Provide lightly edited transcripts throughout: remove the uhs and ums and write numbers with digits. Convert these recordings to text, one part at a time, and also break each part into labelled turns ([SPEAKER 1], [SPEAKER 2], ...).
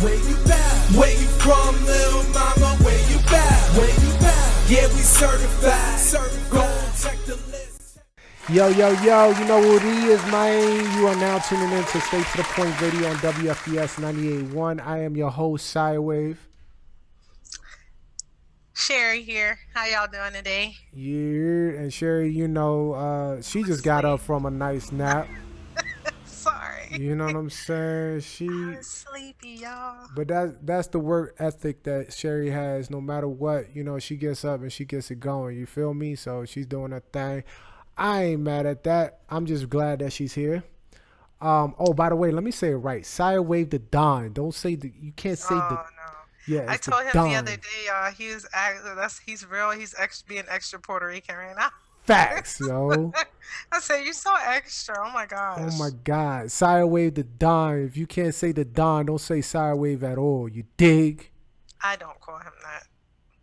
[SPEAKER 1] Where you bound? Where you from, little mama? Where you bound? Where you bound? Yeah, we certified. Go check the list.
[SPEAKER 2] Yo, you know what it is, man. You are now tuning in to Straight to the Point Radio on WFBS 98.1. I am your host, Siah.
[SPEAKER 3] Sherri here. How y'all doing today?
[SPEAKER 2] Yeah, and Sherri, you know, she just got up from a nice nap.
[SPEAKER 3] Sorry.
[SPEAKER 2] You know what I'm saying?
[SPEAKER 3] I was sleepy, y'all.
[SPEAKER 2] But that's the work ethic that Sherri has. No matter what, you know, she gets up and she gets it going. You feel me? So she's doing her thing. I ain't mad at that. I'm just glad that she's here. Oh, by the way, let me say it right. Siah waved the Don. Don't say the. You can't say the.
[SPEAKER 3] No.
[SPEAKER 2] Yeah,
[SPEAKER 3] I told him the other day, y'all. He's real. He's being extra Puerto Rican right now.
[SPEAKER 2] Facts, yo.
[SPEAKER 3] I said, you're so extra. Oh my gosh.
[SPEAKER 2] Oh my God. Siah waved the Don. If you can't say the Don, don't say Siah wave at all. You dig?
[SPEAKER 3] I don't call him that.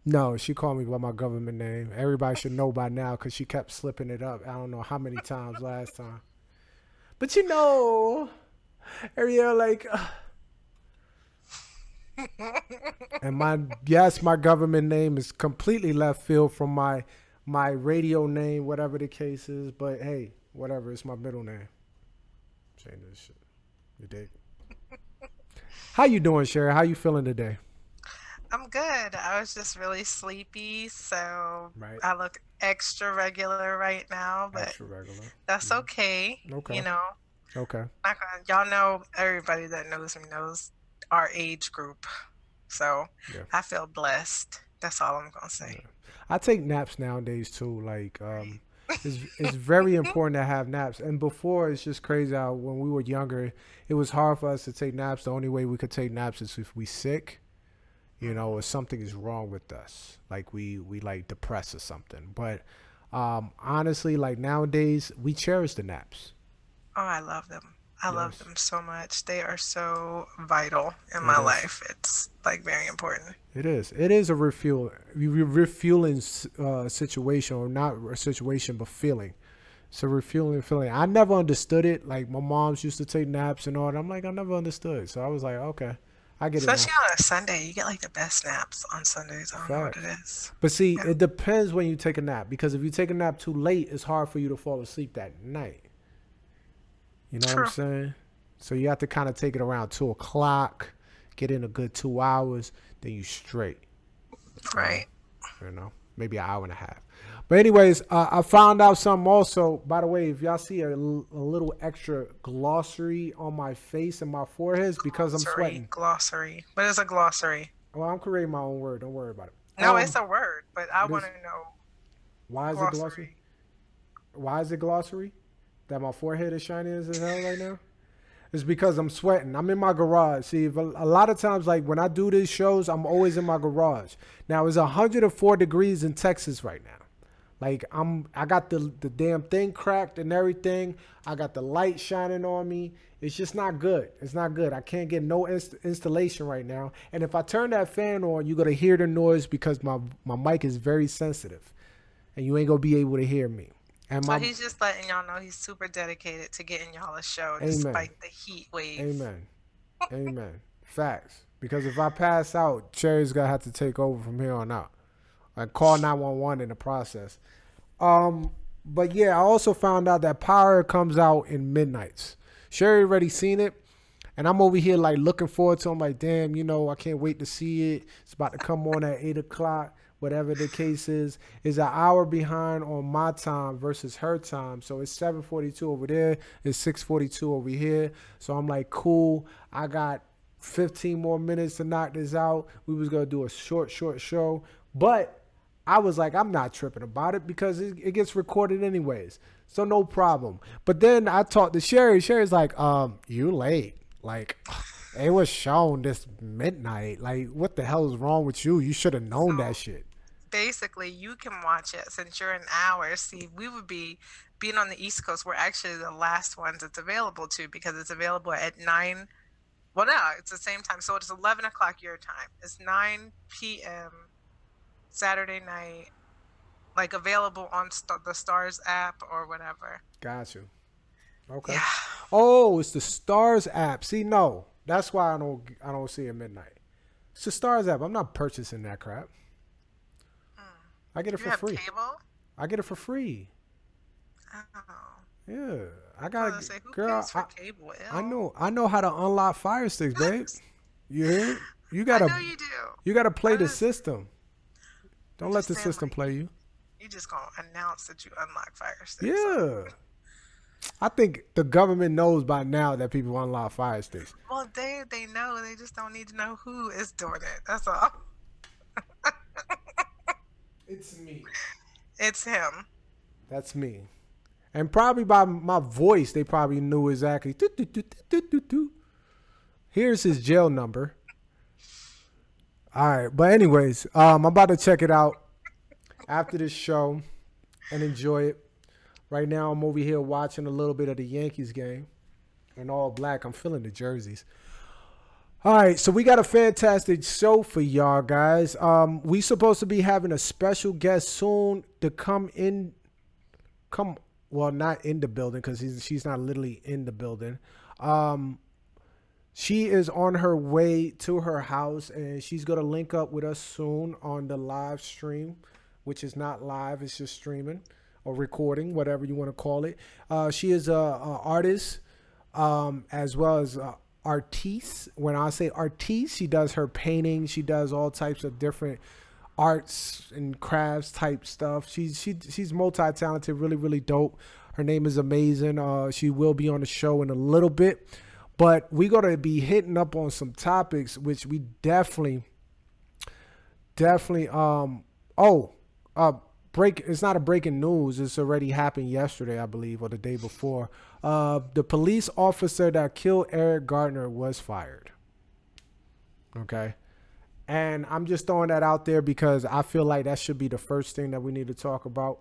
[SPEAKER 2] No, she called me by my government name. Everybody should know by now because she kept slipping it up. I don't know how many times last time. But you know, Ariel, like, and my government name is completely left field from my radio name, whatever the case is. But hey, whatever, it's my middle name. Saying this shit. You dig? How you doing, Sherri? How you feeling today?
[SPEAKER 3] I'm good. I was just really sleepy, so
[SPEAKER 2] Right.
[SPEAKER 3] I look extra regular right now, but
[SPEAKER 2] Extra regular.
[SPEAKER 3] that's okay.
[SPEAKER 2] Okay.
[SPEAKER 3] You know,
[SPEAKER 2] Okay.
[SPEAKER 3] y'all know, everybody that knows me knows our age group, so
[SPEAKER 2] Yeah.
[SPEAKER 3] I feel blessed. That's all I'm gonna say.
[SPEAKER 2] Yeah. I take naps nowadays too. Like, it's very important to have naps. And before, it's just crazy how when we were younger, it was hard for us to take naps. The only way we could take naps is if we sick. You know, or something is wrong with us, like we like depressed or something. But honestly, like nowadays, we cherish the naps.
[SPEAKER 3] Oh, I love them. I love
[SPEAKER 2] Yes.
[SPEAKER 3] them so much. They are so vital in my life. It's like very important.
[SPEAKER 2] It is. It is a refueling situation, or not a situation, but feeling. It's a refueling feeling. I never understood it. Like my moms used to take naps and all that. I'm like, I never understood. So I was like, okay. I get
[SPEAKER 3] Especially
[SPEAKER 2] it now.
[SPEAKER 3] on a Sunday. You get like the best naps on Sundays. I don't know what it is.
[SPEAKER 2] But see,
[SPEAKER 3] Yeah.
[SPEAKER 2] it depends when you take a nap, because if you take a nap too late, it's hard for you to fall asleep that night. You know what I'm
[SPEAKER 3] True.
[SPEAKER 2] saying? So you have to kind of take it around 2 o'clock, get in a good 2 hours, then you straight.
[SPEAKER 3] Right.
[SPEAKER 2] You know, maybe an hour and a half. But anyways, I found out something also. By the way, if y'all see a little extra glossary on my face and my forehead, it's because I'm sweating.
[SPEAKER 3] Glossary. What is a glossary?
[SPEAKER 2] Well, I'm creating my own word. Don't worry about it.
[SPEAKER 3] No, it's a word, but I want to know.
[SPEAKER 2] Why is it glossary? Why is it glossary? That my forehead is shiny as hell right now? It's because I'm sweating. I'm in my garage. See, a lot of times, like when I do these shows, I'm always in my garage. Now, it's 104 degrees in Texas right now. Like I got the damn thing cracked and everything. I got the light shining on me. It's just not good. It's not good. I can't get no installation right now. And if I turn that fan on, you're gonna hear the noise because my mic is very sensitive, and you ain't gonna be able to hear me. And
[SPEAKER 3] So he's just letting y'all know he's super dedicated to getting y'all a show despite the heat wave.
[SPEAKER 2] Amen. Amen. Facts. Because if I pass out, Sherri's gonna have to take over from here on out. Like call 911 in the process. But yeah, I also found out that Power comes out in midnights. Sherri already seen it, and I'm over here like looking forward to it. I'm like, damn, you know, I can't wait to see it. It's about to come on at 8 o'clock. Whatever the case is an hour behind on my time versus her time. So it's 7:42 over there. It's 6:42 over here. So I'm like, cool. I got 15 more minutes to knock this out. We was going to do a short show. But I was like, I'm not tripping about it because it gets recorded anyways. So no problem. But then I talked to Sherri. Sherri's like, you late. Like, it was shown this midnight. Like, what the hell is wrong with you? You should have known that shit.
[SPEAKER 3] Basically, you can watch it since you're an hour. See, we would be being on the East Coast. We're actually the last ones it's available to because it's available at 9. Well, no, it's the same time. So it's 11 o'clock your time. It's 9 p.m. Saturday night, like available on the Stars app or whatever.
[SPEAKER 2] Got you. Okay.
[SPEAKER 3] Yeah.
[SPEAKER 2] Oh, it's the Stars app. See, no. That's why I don't see it midnight. It's the Stars app. I'm not purchasing that crap. I get it
[SPEAKER 3] You
[SPEAKER 2] for
[SPEAKER 3] have
[SPEAKER 2] free.
[SPEAKER 3] cable?
[SPEAKER 2] I get it for free.
[SPEAKER 3] Oh.
[SPEAKER 2] Yeah, I
[SPEAKER 3] I
[SPEAKER 2] got
[SPEAKER 3] was say, who
[SPEAKER 2] girl.
[SPEAKER 3] pays for cable?
[SPEAKER 2] I know how to unlock Fire Sticks, babe. You hear? You
[SPEAKER 3] I
[SPEAKER 2] gotta
[SPEAKER 3] know you do.
[SPEAKER 2] you gotta play the
[SPEAKER 3] just-
[SPEAKER 2] system. Don't
[SPEAKER 3] I'm
[SPEAKER 2] let
[SPEAKER 3] just
[SPEAKER 2] the
[SPEAKER 3] saying,
[SPEAKER 2] system
[SPEAKER 3] like,
[SPEAKER 2] play you.
[SPEAKER 3] You just gonna announce that you unlock Fire Stick.
[SPEAKER 2] Yeah. I think the government knows by now that people unlock Fire Sticks.
[SPEAKER 3] Well, they know. They just don't need to know who is doing it. That's all.
[SPEAKER 2] It's me.
[SPEAKER 3] It's him.
[SPEAKER 2] That's me. And probably by my voice, they probably knew exactly. Here's his jail number. All right, but anyways, I'm about to check it out after this show and enjoy it. Right now, I'm over here watching a little bit of the Yankees game in all black. I'm feeling the jerseys. All right, so we got a fantastic show for y'all guys. We supposed to be having a special guest soon to well, not in the building because she's not literally in the building. She is on her way to her house and she's going to link up with us soon on the live stream, which is not live, it's just streaming or recording, whatever you want to call it. She is a artist as well as artiste. When I say artiste, she does her painting. She does all types of different arts and crafts type stuff. She's multi-talented, really, really dope. Her name is amazing. She will be on the show in a little bit. But we're going to be hitting up on some topics, which we definitely, it's not a breaking news. It's already happened yesterday, I believe, or the day before. The police officer that killed Eric Garner was fired. Okay. And I'm just throwing that out there because I feel like that should be the first thing that we need to talk about.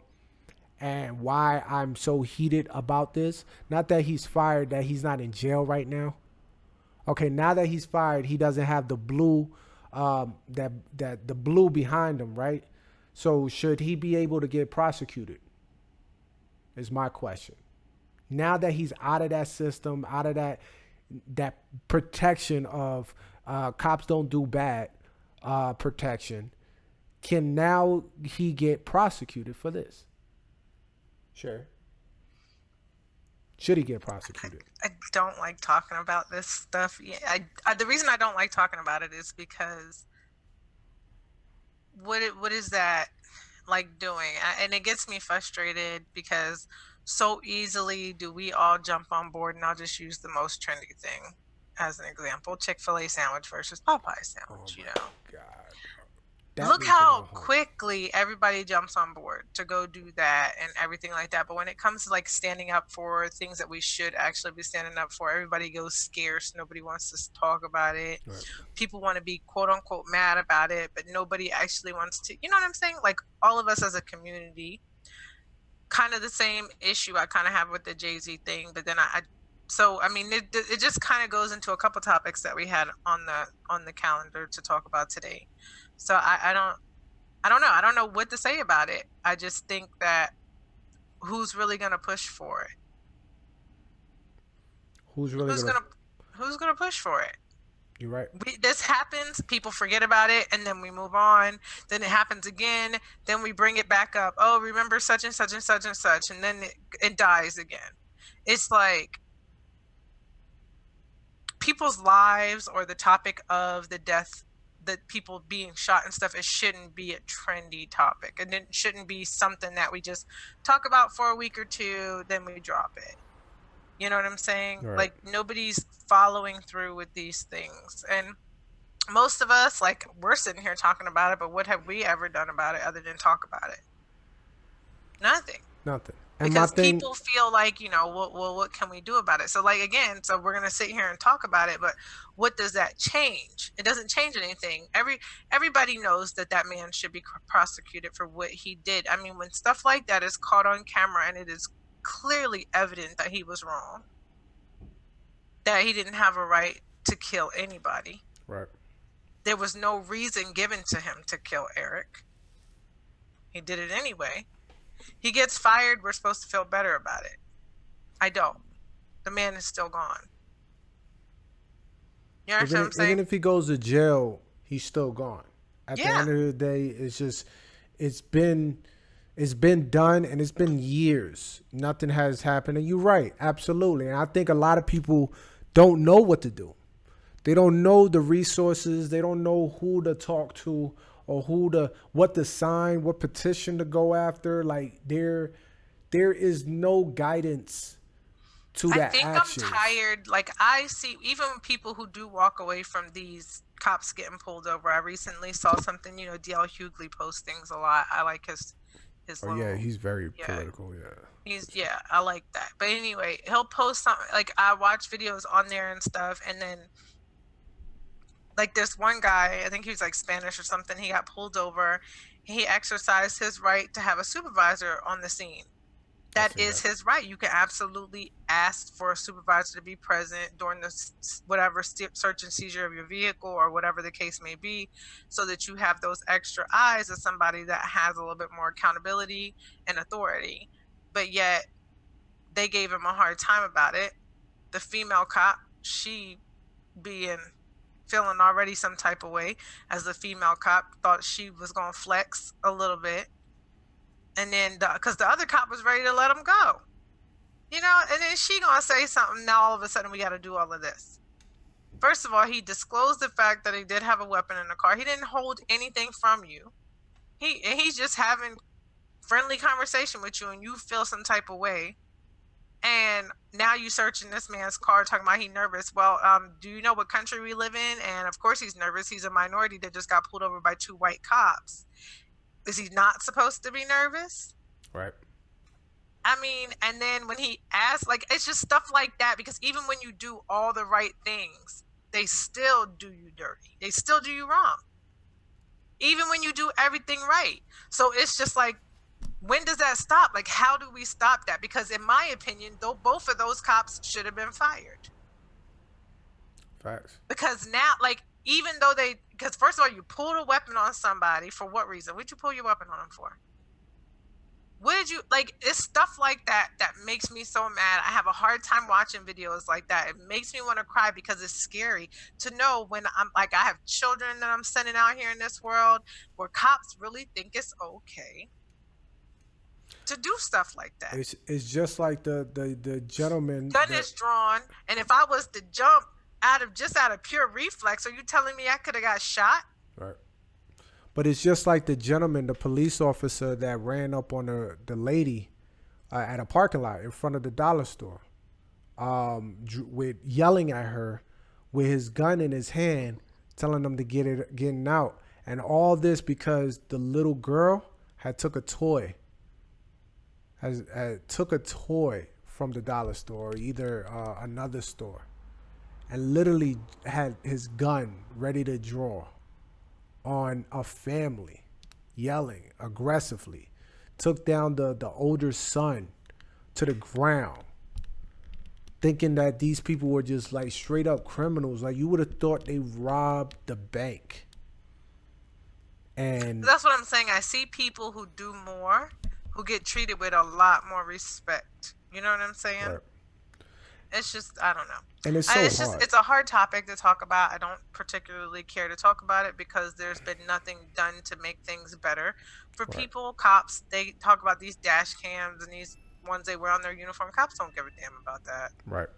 [SPEAKER 2] And why I'm so heated about this. Not that he's fired, that he's not in jail right now. Okay, now that he's fired, he doesn't have the blue, the blue behind him, right? So should he be able to get prosecuted? Is my question. Now that he's out of that system, out of that protection of cops don't do bad protection, can now he get prosecuted for this? Sure. Should he get prosecuted?
[SPEAKER 3] I don't like talking about this stuff. Yeah, the reason I don't like talking about it is because what is that like doing? And it gets me frustrated because so easily do we all jump on board, and I'll just use the most trendy thing as an example: Chick-fil-A sandwich versus Popeye sandwich. You know,
[SPEAKER 2] God.
[SPEAKER 3] look how quickly everybody jumps on board to go do that and everything like that. But when it comes to like standing up for things that we should actually be standing up for, everybody goes scarce. Nobody wants to talk about it. Right. People want to be quote unquote mad about it, but nobody actually wants to, you know what I'm saying? Like all of us as a community, kind of the same issue I kind of have with the JayZ thing. But then it just kind of goes into a couple topics that we had on the calendar to talk about today. So I don't know. I don't know what to say about it. I just think that who's really going to push for it? Who's going to push for it?
[SPEAKER 2] You're right.
[SPEAKER 3] This happens, people forget about it, and then we move on. Then it happens again. Then we bring it back up. Oh, remember such and such and such and such, and then it dies again. It's like people's lives or the topic of the death, that people being shot and stuff, it shouldn't be a trendy topic, and it shouldn't be something that we just talk about for a week or two, then we drop it. You know what I'm saying? Right. Like nobody's following through with these things, and most of us, like, we're sitting here talking about it, but what have we ever done about it other than talk about it? Nothing. And because people feel like, you know, well, what can we do about it? So like, again, so we're going to sit here and talk about it, but what does that change? It doesn't change anything. Everybody knows that man should be prosecuted for what he did. I mean, when stuff like that is caught on camera and it is clearly evident that he was wrong, that he didn't have a right to kill anybody.
[SPEAKER 2] Right.
[SPEAKER 3] There was no reason given to him to kill Eric. He did it anyway. He gets fired, we're supposed to feel better about it. I don't. The man is still gone. You understand what I'm saying?
[SPEAKER 2] Even if he goes to jail, he's still gone. At the
[SPEAKER 3] Yeah.
[SPEAKER 2] end of the day, it's been done, and it's been years. Nothing has happened, and you're right, absolutely. And I think a lot of people don't know what to do. They don't know the resources. They don't know who to talk to, or what to sign, what petition to go after. Like there is no guidance to
[SPEAKER 3] I
[SPEAKER 2] that
[SPEAKER 3] think
[SPEAKER 2] action.
[SPEAKER 3] I'm tired. Like, I see even people who do walk away from these cops getting pulled over. I recently saw something, DL Hughley posts things a lot. I like his
[SPEAKER 2] Oh
[SPEAKER 3] little,
[SPEAKER 2] yeah, he's very political.
[SPEAKER 3] I like that. But anyway, he'll post something, like, I watch videos on there and stuff, and then, like, this one guy, I think he was like Spanish or something, he got pulled over. He exercised his right to have a supervisor on the scene. That is his right. You can absolutely ask for a supervisor to be present during the whatever search and seizure of your vehicle, or whatever the case may be, so that you have those extra eyes of somebody that has a little bit more accountability and authority. But yet they gave him a hard time about it. The female cop, she feeling already some type of way, as the female cop thought she was going to flex a little bit. And then, because the other cop was ready to let him go, and then she gonna say something. Now all of a sudden we got to do all of this. First of all, he disclosed the fact that he did have a weapon in the car. He didn't hold anything from you. He's just having friendly conversation with you, and you feel some type of way. And now you searching this man's car, talking about he nervous. Well, do you know what country we live in? And of course he's nervous. He's a minority that just got pulled over by 2 white cops. Is he not supposed to be nervous?
[SPEAKER 2] Right.
[SPEAKER 3] I mean, and then when he asks, like, it's just stuff like that, because even when you do all the right things, they still do you dirty. They still do you wrong. Even when you do everything right. So it's just like, when does that stop? Like, how do we stop that? Because in my opinion, though, both of those cops should have been fired.
[SPEAKER 2] Facts.
[SPEAKER 3] Because now, like, even though because first of all, you pulled a weapon on somebody. For what reason? What'd you pull your weapon on him for? It's stuff like that that makes me so mad. I have a hard time watching videos like that. It makes me want to cry, because it's scary to know, when I'm like, I have children that I'm sending out here in this world, where cops really think it's okay to do stuff like that.
[SPEAKER 2] It's just like the gentleman.
[SPEAKER 3] Gun is drawn, and if I was to jump out of pure reflex, are you telling me I could have got shot?
[SPEAKER 2] Right. But it's just like the gentleman, the police officer that ran up on the lady at a parking lot in front of the dollar store, with yelling at her with his gun in his hand, telling them to getting out. And all this because the little girl had took a toy from the dollar store, or either another store, and literally had his gun ready to draw on a family, yelling aggressively, took down the older son to the ground, thinking that these people were just like straight up criminals. Like, you would have thought they robbed the bank. And
[SPEAKER 3] that's what I'm saying. I see people who do more, who get treated with a lot more respect. You know what I'm saying?
[SPEAKER 2] Right.
[SPEAKER 3] It's just, I don't know.
[SPEAKER 2] And it's hard.
[SPEAKER 3] It's a hard topic to talk about. I don't particularly care to talk about it, because there's been nothing done to make things better for people. Cops, they talk about these dash cams and these ones they wear on their uniform. Cops don't give a damn about that.
[SPEAKER 2] Right.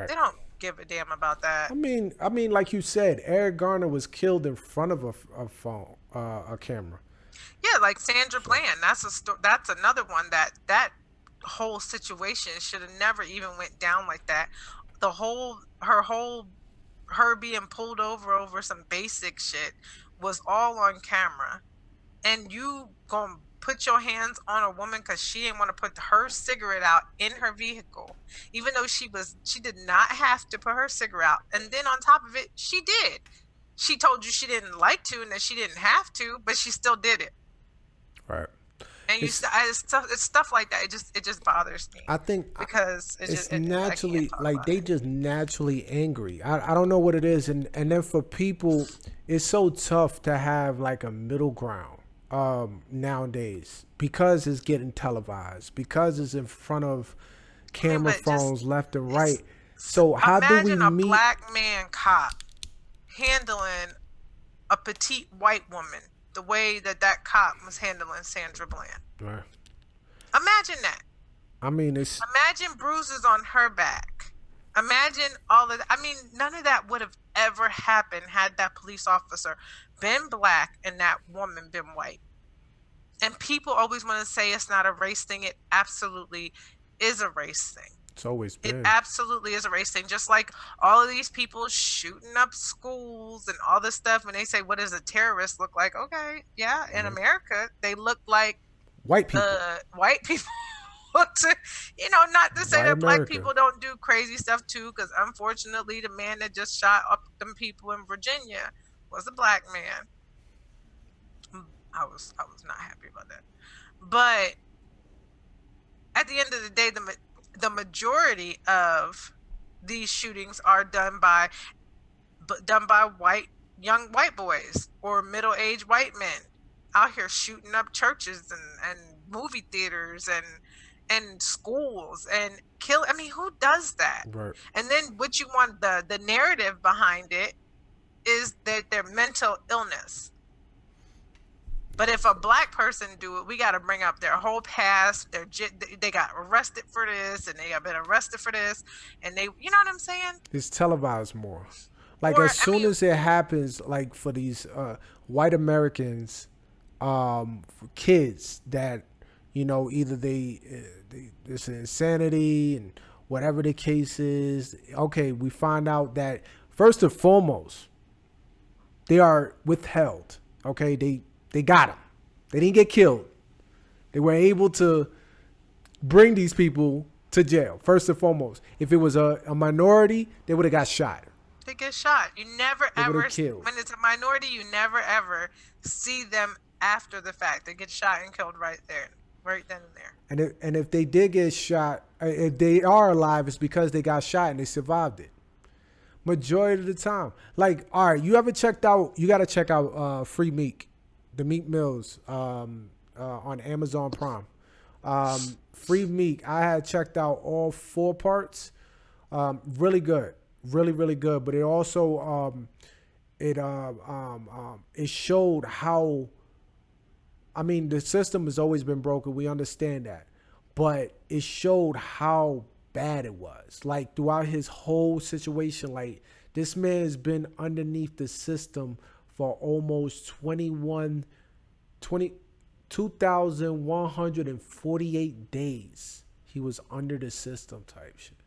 [SPEAKER 3] They don't give a damn about that.
[SPEAKER 2] I mean, like you said, Eric Garner was killed in front of a camera.
[SPEAKER 3] Yeah, like Sandra Bland. That's another one that whole situation should have never even went down like that. Her being pulled over some basic shit was all on camera, and you gonna put your hands on a woman because she didn't want to put her cigarette out in her vehicle, even though she did not have to put her cigarette out. And then on top of it, she did. She told you she didn't like to and that she didn't have to, but she still did it.
[SPEAKER 2] Right.
[SPEAKER 3] And it's stuff like that. It just bothers me.
[SPEAKER 2] I think
[SPEAKER 3] because
[SPEAKER 2] it's naturally, like, they just naturally angry. I don't know what it is, and then for people, it's so tough to have like a middle ground nowadays, because it's getting televised, because it's in front of camera phones left and right. So how do we meet?
[SPEAKER 3] Imagine a black man cop handling a petite white woman the way that cop was handling Sandra Bland.
[SPEAKER 2] Right.
[SPEAKER 3] Imagine that.
[SPEAKER 2] I mean, it's
[SPEAKER 3] Imagine bruises on her back. Imagine all of that. I mean, none of that would have ever happened had that police officer been black and that woman been white. And people always want to say it's not a race thing. It absolutely is a race thing.
[SPEAKER 2] it's always
[SPEAKER 3] It
[SPEAKER 2] been.
[SPEAKER 3] absolutely is a race thing. Just like all of these people shooting up schools and all this stuff. When they say, what does a terrorist look like? Okay, yeah, in America, they look like
[SPEAKER 2] White people.
[SPEAKER 3] white people. Not to say
[SPEAKER 2] White
[SPEAKER 3] that black
[SPEAKER 2] America.
[SPEAKER 3] people don't do crazy stuff too, because unfortunately the man that just shot up them people in Virginia was a black man. I was not happy about that. But at the end of the day, the majority of these shootings are done by young white boys or middle-aged white men out here shooting up churches and movie theaters and schools and kill. I mean, who does that?
[SPEAKER 2] Right.
[SPEAKER 3] And then what you want, the narrative behind it is that they're mental illness. But if a black person do it, we got to bring up their whole past. They got arrested for this, and they have been arrested for this, and they, you know what I'm saying?
[SPEAKER 2] It's televised more. Like
[SPEAKER 3] Or,
[SPEAKER 2] as
[SPEAKER 3] I
[SPEAKER 2] soon
[SPEAKER 3] mean-
[SPEAKER 2] as it happens, like for these white Americans, for kids that either they it's insanity and whatever the case is. Okay, we find out that first and foremost, they are withheld. Okay, they got them. They didn't get killed. They were able to bring these people to jail. First and foremost, if it was a minority, they would have got shot.
[SPEAKER 3] They get shot. You never
[SPEAKER 2] They would've
[SPEAKER 3] ever,
[SPEAKER 2] killed.
[SPEAKER 3] when it's a minority, you never ever see them after the fact. They get shot and killed right then and there.
[SPEAKER 2] And if they did get shot, if they are alive, it's because they got shot and they survived it. Majority of the time. Like, all right, you got to check out Free Meek, the Meek Mills on Amazon Prime. Free Meek, I had checked out all 4 parts. Really good. Really, really good. But it also, it showed how, I mean, the system has always been broken. We understand that. But it showed how bad it was. Like, throughout his whole situation, like, this man has been underneath the system for almost 2,148 days. He was under the system type shit.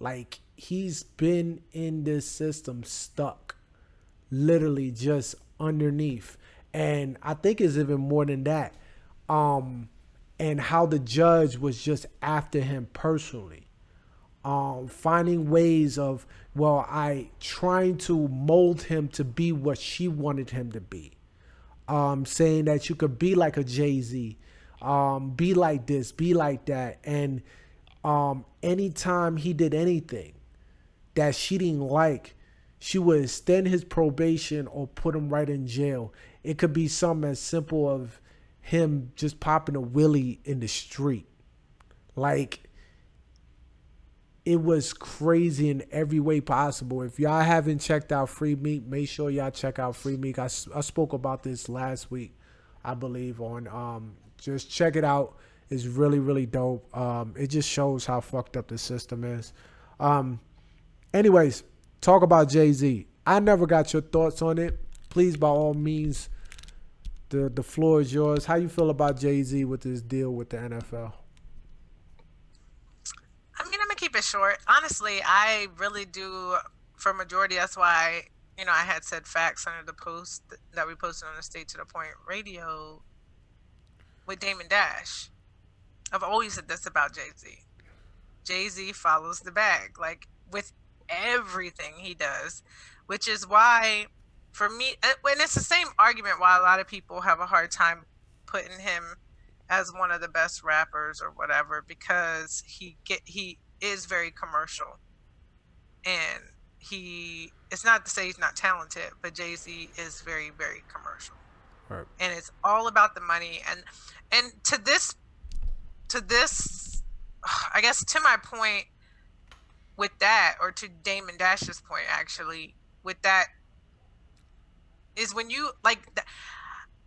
[SPEAKER 2] Like, he's been in this system stuck. Literally just underneath. And I think it's even more than that. And how the judge was just after him personally. Finding ways of, trying to mold him to be what she wanted him to be. Saying that you could be like a JayZ, be like this, be like that. And anytime he did anything that she didn't like, she would extend his probation or put him right in jail. It could be something as simple of him just popping a wheelie in the street. Like, it was crazy in every way possible. If y'all haven't checked out Free Meek, make sure y'all check out Free Meek. I spoke about this last week, I believe, on just check it out. It's really, really dope. It just shows how fucked up the system is. Anyways, talk about JayZ. I never got your thoughts on it. Please, by all means, the floor is yours. How you feel about JayZ with this deal with the NFL?
[SPEAKER 3] I mean, I'm gonna keep it short. Honestly, I really do. For majority, that's why I had said facts under the post that we posted on the State to the Point radio with Damon Dash. I've always said this about JayZ. JayZ follows the bag, like with everything he does, which is why, for me, and it's the same argument why a lot of people have a hard time putting him as one of the best rappers or whatever, because he is very commercial, and it's not to say he's not talented, but JayZ is very, very commercial.
[SPEAKER 2] Right.
[SPEAKER 3] And it's all about the money. And to this, I guess, to my point with that, or to Damon Dash's point, actually, with that is when you like.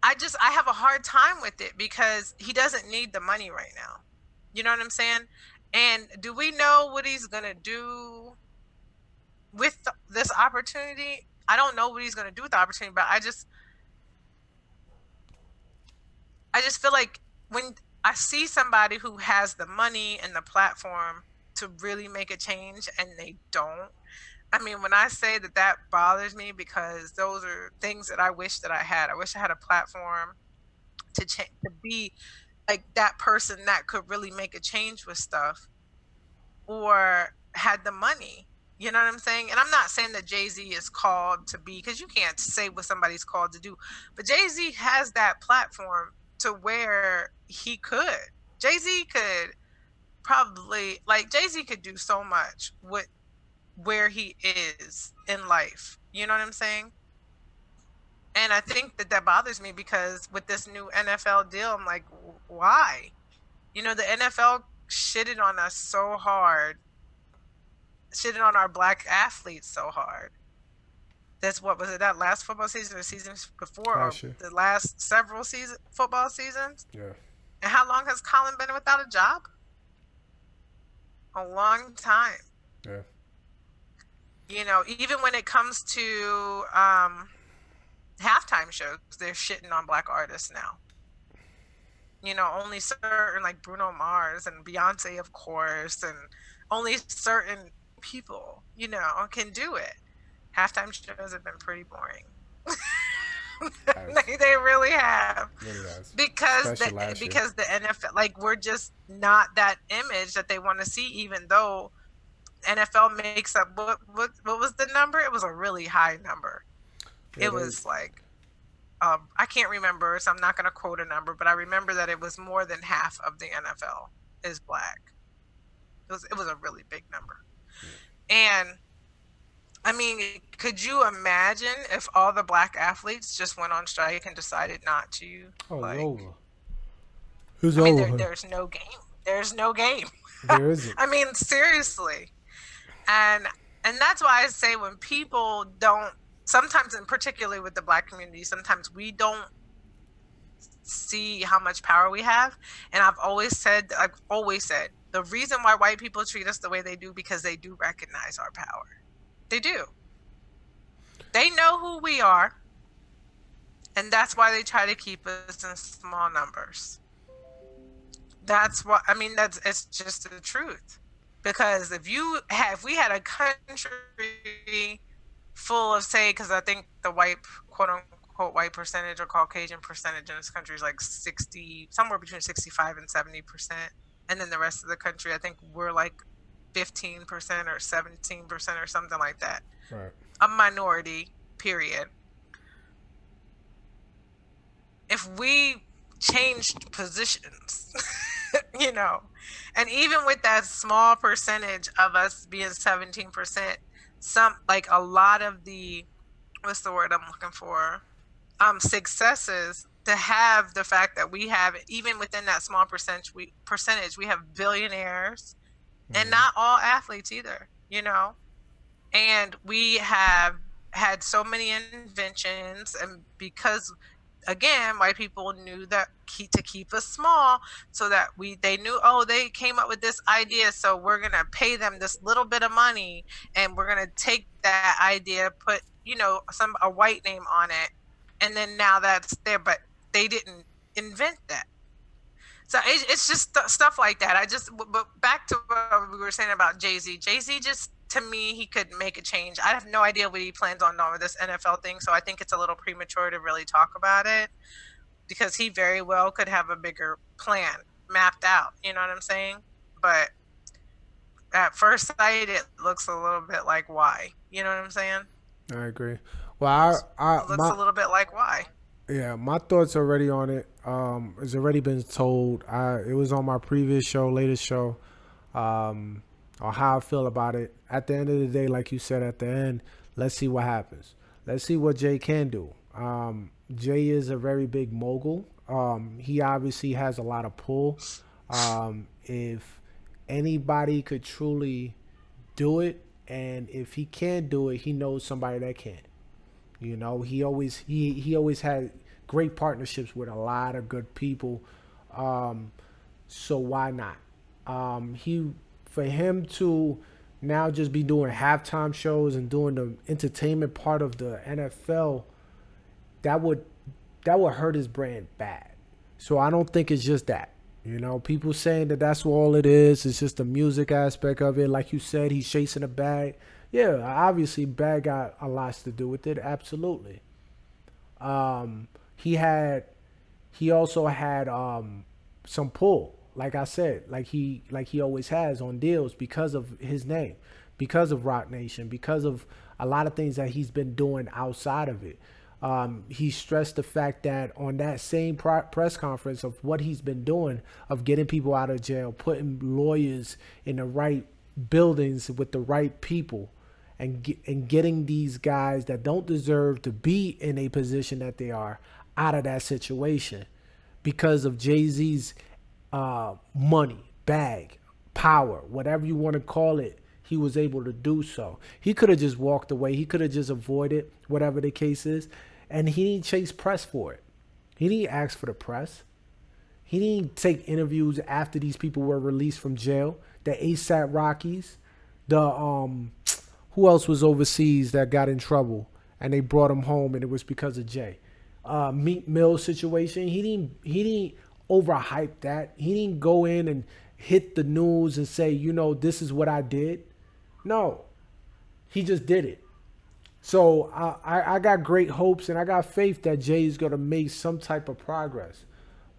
[SPEAKER 3] I have a hard time with it because he doesn't need the money right now. You know what I'm saying? And do we know what he's gonna do with this opportunity? I don't know what he's gonna do with the opportunity, but I just feel like when I see somebody who has the money and the platform to really make a change and they don't. I mean, when I say that, that bothers me because those are things that I wish that I had. I wish I had a platform to change, to be like that person that could really make a change with stuff, or had the money. You know what I'm saying? And I'm not saying that JayZ is called to be, because you can't say what somebody's called to do, but JayZ has that platform to where he could. JayZ could probably, like, JayZ could do so much with where he is in life. You know what I'm saying? And I think that that bothers me because with this new NFL deal, I'm like, why? You know, the NFL shitted on us so hard, shitting on our black athletes so hard. That's what was it, that last football season or seasons before, or
[SPEAKER 2] Last year.
[SPEAKER 3] the last several football seasons?
[SPEAKER 2] Yeah.
[SPEAKER 3] And how long has Colin been without a job? A long time.
[SPEAKER 2] Yeah.
[SPEAKER 3] You know, even when it comes to halftime shows, they're shitting on black artists now. You know, only certain, like Bruno Mars and Beyonce, of course, and only certain people, you know, can do it. Halftime shows have been pretty boring. They really have.
[SPEAKER 2] Really has.
[SPEAKER 3] Because
[SPEAKER 2] Especially last year.
[SPEAKER 3] because the NFL, like, we're just not that image that they want to see, even though NFL makes up what was the number? It was a really high number.
[SPEAKER 2] Yeah,
[SPEAKER 3] It was like I can't remember, so I'm not going to quote a number, but I remember that it was more than half of the NFL is black. It was a really big number. And I mean, could you imagine if all the black athletes just went on strike and decided not to?
[SPEAKER 2] Oh,
[SPEAKER 3] Like,
[SPEAKER 2] it's over. It's
[SPEAKER 3] I mean,
[SPEAKER 2] over.
[SPEAKER 3] there's no game. There's no game.
[SPEAKER 2] There isn't.
[SPEAKER 3] I mean, seriously. And that's why I say when people don't, sometimes, and particularly with the black community, sometimes we don't see how much power we have. And I've always said, the reason why white people treat us the way they do, because they do recognize our power. They do. They know who we are, and that's why they try to keep us in small numbers. That's what I mean. It's just the truth. Because if we had a country full of, say, because I think the white, quote unquote, white percentage or Caucasian percentage in this country is like 60, somewhere between 65 and 70%. And then the rest of the country, I think we're like 15% or 17% or something like that.
[SPEAKER 2] Right.
[SPEAKER 3] A minority, period. If we changed positions, you know, and even with that small percentage of us being 17%, like a lot of the, what's the word I'm looking for? Successes, to have the fact that we have, even within that small percentage, we have billionaires, and not all athletes either, you know, and we have had so many inventions, and because, again, white people knew that to keep us small, so that they knew, oh, they came up with this idea, so we're gonna pay them this little bit of money, and we're gonna take that idea, put, you know, a white name on it, and then now that's there, but they didn't invent that. So it's just stuff like that. But back to what we were saying about JayZ. JayZ, just, to me, he could make a change. I have no idea what he plans on doing with this NFL thing, so I think it's a little premature to really talk about it, because he very well could have a bigger plan mapped out. You know what I'm saying? But at first sight, it looks a little bit like why. You know what I'm saying?
[SPEAKER 2] I agree. Well,
[SPEAKER 3] It looks a little bit like why.
[SPEAKER 2] Yeah, my thoughts already on it. It's already been told. It was on my previous show, latest show, on how I feel about it. At the end of the day, like you said at the end, let's see what happens. Let's see what Jay can do. Jay is a very big mogul. He obviously has a lot of pull. If anybody could truly do it, and if he can't do it, he knows somebody that can. He always had great partnerships with a lot of good people. Um, so why not? He For him to now just be doing halftime shows and doing the entertainment part of the NFL, that would that would hurt his brand bad. So I don't think it's just that. People saying that that's all it is. It's just the music aspect of it. Like you said, he's chasing a bag. Yeah, obviously, bag got a lot to do with it. Absolutely. He had he also had some pull, like I said, like he always has on deals because of his name, because of Rock Nation, because of a lot of things that he's been doing outside of it. He stressed the fact that on that same press conference of what he's been doing, of getting people out of jail, putting lawyers in the right buildings with the right people, and getting these guys that don't deserve to be in a position that they are out of that situation because of JayZ's money, bag, power, whatever you want to call it. He was able to do so. He could have just walked away. He could have just avoided whatever the case is. And he didn't chase press for it. He didn't ask for the press. He didn't take interviews after these people were released from jail. The ASAP Rockies, the who else was overseas that got in trouble and they brought him home and it was because of Jay. Meat Mill situation. He didn't overhype that. He didn't go in and hit the news and say, this is what I did. No, he just did it. So I got great hopes and I got faith that Jay is gonna make some type of progress.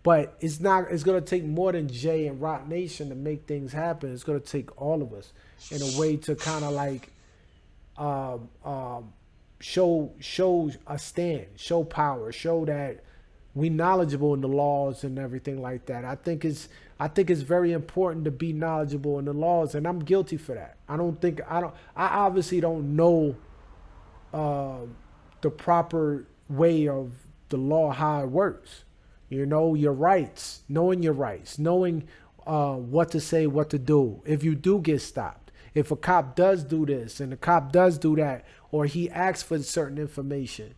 [SPEAKER 2] But it's not. It's gonna take more than Jay and Rock Nation to make things happen. It's gonna take all of us in a way to kind of like um, um, show a stand, show power, show that we knowledgeable in the laws and everything like that. I think it's very important to be knowledgeable in the laws, and I'm guilty for that. I obviously don't know uh, the proper way of the law, how it works. Your rights, knowing your rights, knowing what to say, what to do. If you do get stopped, if a cop does do this and the cop does do that, or he asks for certain information,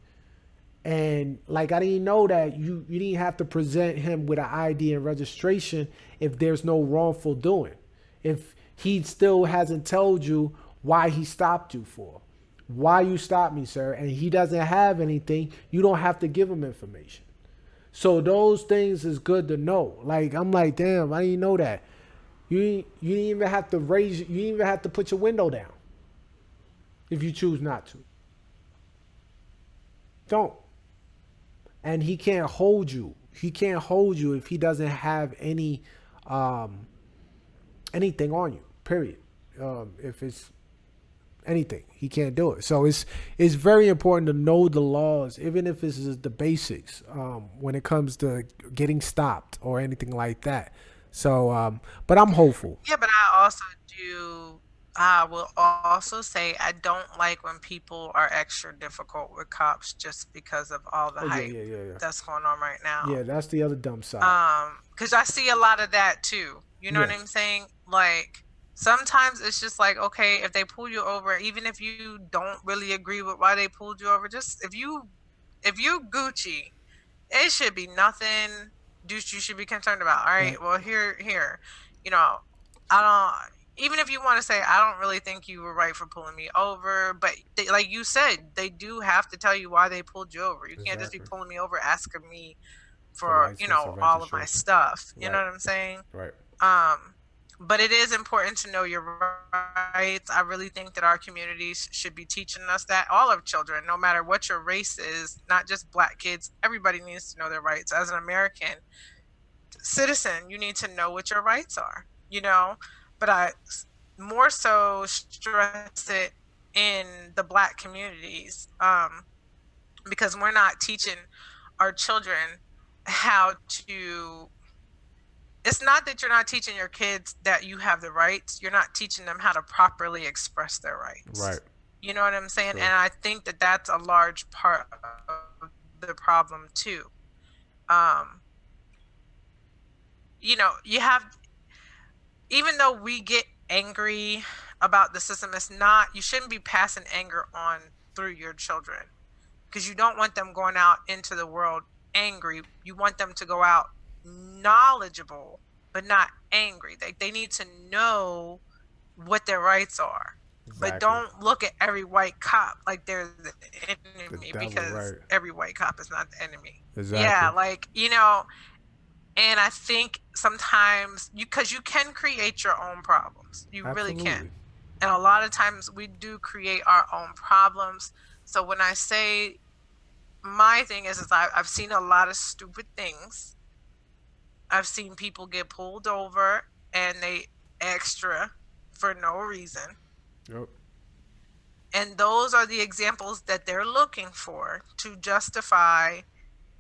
[SPEAKER 2] and like I didn't know that you didn't have to present him with an ID and registration if there's no wrongful doing. If he still hasn't told you why he stopped you for, why you stopped me, sir, and he doesn't have anything, you don't have to give him information. So those things is good to know. Like I'm like, damn, I didn't know that. You didn't even have to you didn't even have to put your window down if you choose not to. Don't. And he can't hold you. He can't hold you if he doesn't have um, anything on you. Period. If it's anything, he can't do it. So it's very important to know the laws, even if it's just the basics when it comes to getting stopped or anything like that. So, but I'm hopeful.
[SPEAKER 3] Yeah, but I also do. I will also say I don't like when people are extra difficult with cops just because of all the
[SPEAKER 2] Oh yeah,
[SPEAKER 3] hype
[SPEAKER 2] yeah, yeah, yeah.
[SPEAKER 3] that's going on right now.
[SPEAKER 2] Yeah, that's the other dumb side.
[SPEAKER 3] Because I see a lot of that too. You know what
[SPEAKER 2] Yeah,
[SPEAKER 3] I'm saying? Like sometimes it's just like, okay, if they pull you over, even if you don't really agree with why they pulled you over, just if you Gucci, it should be nothing douche you should be concerned about. All right,
[SPEAKER 2] right.
[SPEAKER 3] well here, you know, I don't. Even if you want to say I don't really think you were right for pulling me over, but like you said, they do have to tell you why they pulled you over. You can't just be
[SPEAKER 2] Exactly.
[SPEAKER 3] pulling me over asking me
[SPEAKER 2] For
[SPEAKER 3] for
[SPEAKER 2] license and
[SPEAKER 3] all of my
[SPEAKER 2] registration.
[SPEAKER 3] stuff. You know
[SPEAKER 2] Right.
[SPEAKER 3] what I'm saying?
[SPEAKER 2] Right.
[SPEAKER 3] Um, but it is important to know your rights. I really think that our communities should be teaching us that. All of children, no matter what your race is, not just black kids, everybody needs to know their rights. As an American citizen, you need to know what your rights are, But I more so stress it in the black communities because we're not teaching our children how to. It's not that you're not teaching your kids that you have the rights. You're not teaching them how to properly express their
[SPEAKER 2] Right.
[SPEAKER 3] rights. You know what I'm saying?
[SPEAKER 2] True.
[SPEAKER 3] And I think that that's a large part of the problem too. Um, you have, even though we get angry about the system, it's not, you shouldn't be passing anger on through your children. because you don't want them going out into the world angry. You want them to go out knowledgeable, but not angry. They need to know what their rights are. But
[SPEAKER 2] Exactly.
[SPEAKER 3] don't look at every white cop like they're the
[SPEAKER 2] The
[SPEAKER 3] enemy,
[SPEAKER 2] devil,
[SPEAKER 3] because
[SPEAKER 2] right?
[SPEAKER 3] every white cop is not the enemy.
[SPEAKER 2] Exactly.
[SPEAKER 3] Yeah, like, you know, and I think sometimes because you can create your own problems. You really can.
[SPEAKER 2] Absolutely.
[SPEAKER 3] And a lot of times we do create our own problems. So when I say, my thing is I've seen a lot of stupid things. I've seen people get pulled over and they extra for no reason.
[SPEAKER 2] Yep.
[SPEAKER 3] And those are the examples that they're looking for to justify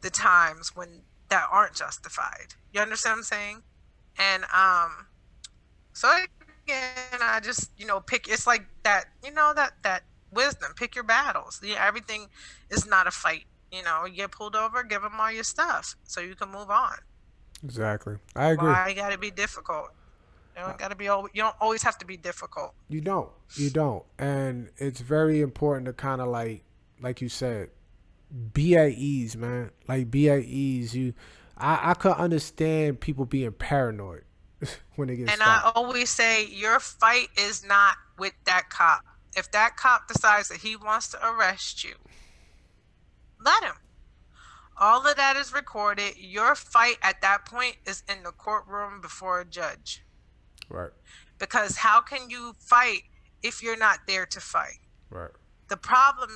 [SPEAKER 3] the times when that aren't justified. You understand what I'm saying? And so again, I just, you know, pick, it's like that, you know, that wisdom, pick your battles. Yeah, everything is not a fight. You know, you get pulled over, give them all your stuff so you can move on.
[SPEAKER 2] Exactly. I agree.
[SPEAKER 3] Why you got to be difficult? You don't got to be, you don't always have to be difficult.
[SPEAKER 2] You don't. You don't. And it's very important to kind of like you said, be at ease, man. Like be at ease. I could understand people being paranoid when they get
[SPEAKER 3] And I
[SPEAKER 2] stopped.
[SPEAKER 3] always say your fight is not with that cop. If that cop decides that he wants to arrest you, let him. All of that is recorded. Your fight at that point is in the courtroom before a judge.
[SPEAKER 2] Right.
[SPEAKER 3] Because how can you fight if you're not there to fight?
[SPEAKER 2] Right.
[SPEAKER 3] The problem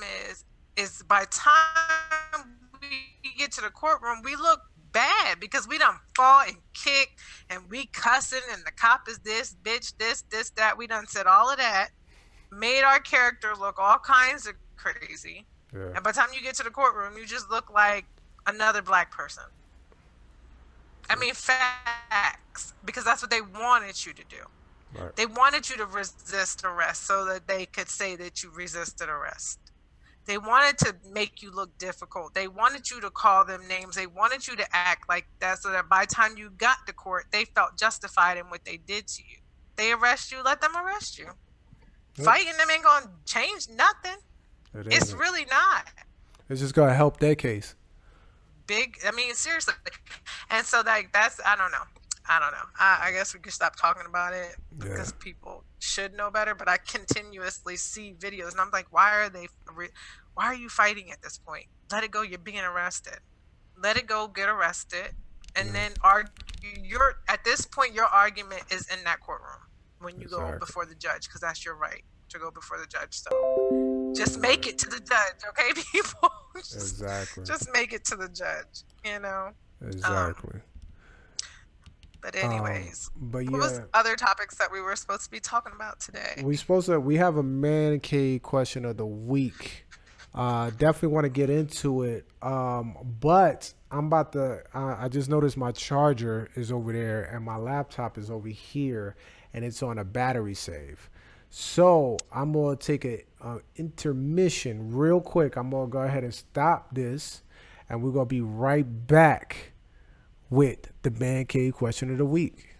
[SPEAKER 3] is by the time we get to the courtroom, we look bad because we done fought and kicked and we cussing and the cop is this, bitch, this, that. We done said all of that, made our character look all kinds of crazy.
[SPEAKER 2] Yeah.
[SPEAKER 3] And by the time you get to the courtroom, you just look like another black person. I mean, facts, because that's what they wanted you to do.
[SPEAKER 2] Right.
[SPEAKER 3] They wanted you to resist arrest so that they could say that you resisted arrest. They wanted to make you look difficult. They wanted you to call them names. They wanted you to act like that so that by the time you got to court, they felt justified in what they did to you. They arrest you, let them arrest you.
[SPEAKER 2] Yep.
[SPEAKER 3] Fighting them ain't going to change nothing. It's
[SPEAKER 2] isn't.
[SPEAKER 3] really not.
[SPEAKER 2] It's just gonna help their case.
[SPEAKER 3] Big, I mean, seriously. And so that's, I don't know. I guess we could stop talking about it because people should know better. But I continuously see videos, and I'm like, why are you fighting at this point? Let it go. You're being arrested. Let it go. Get arrested, and then argue. At this point, your argument is in that courtroom when you go before the judge, because that's your right to go before the judge. So just make it to the judge, okay, people. Just make it to the judge. You know.
[SPEAKER 2] Exactly.
[SPEAKER 3] But anyways,
[SPEAKER 2] but
[SPEAKER 3] what was other topics that we were supposed to be talking about today?
[SPEAKER 2] We have a man cave question of the week. Definitely want to get into it. But I'm about to, I just noticed my charger is over there and my laptop is over here and it's on a battery save. So I'm going to take an intermission real quick. I'm going to go ahead and stop this and we're going to be right back with the man cave question of the week.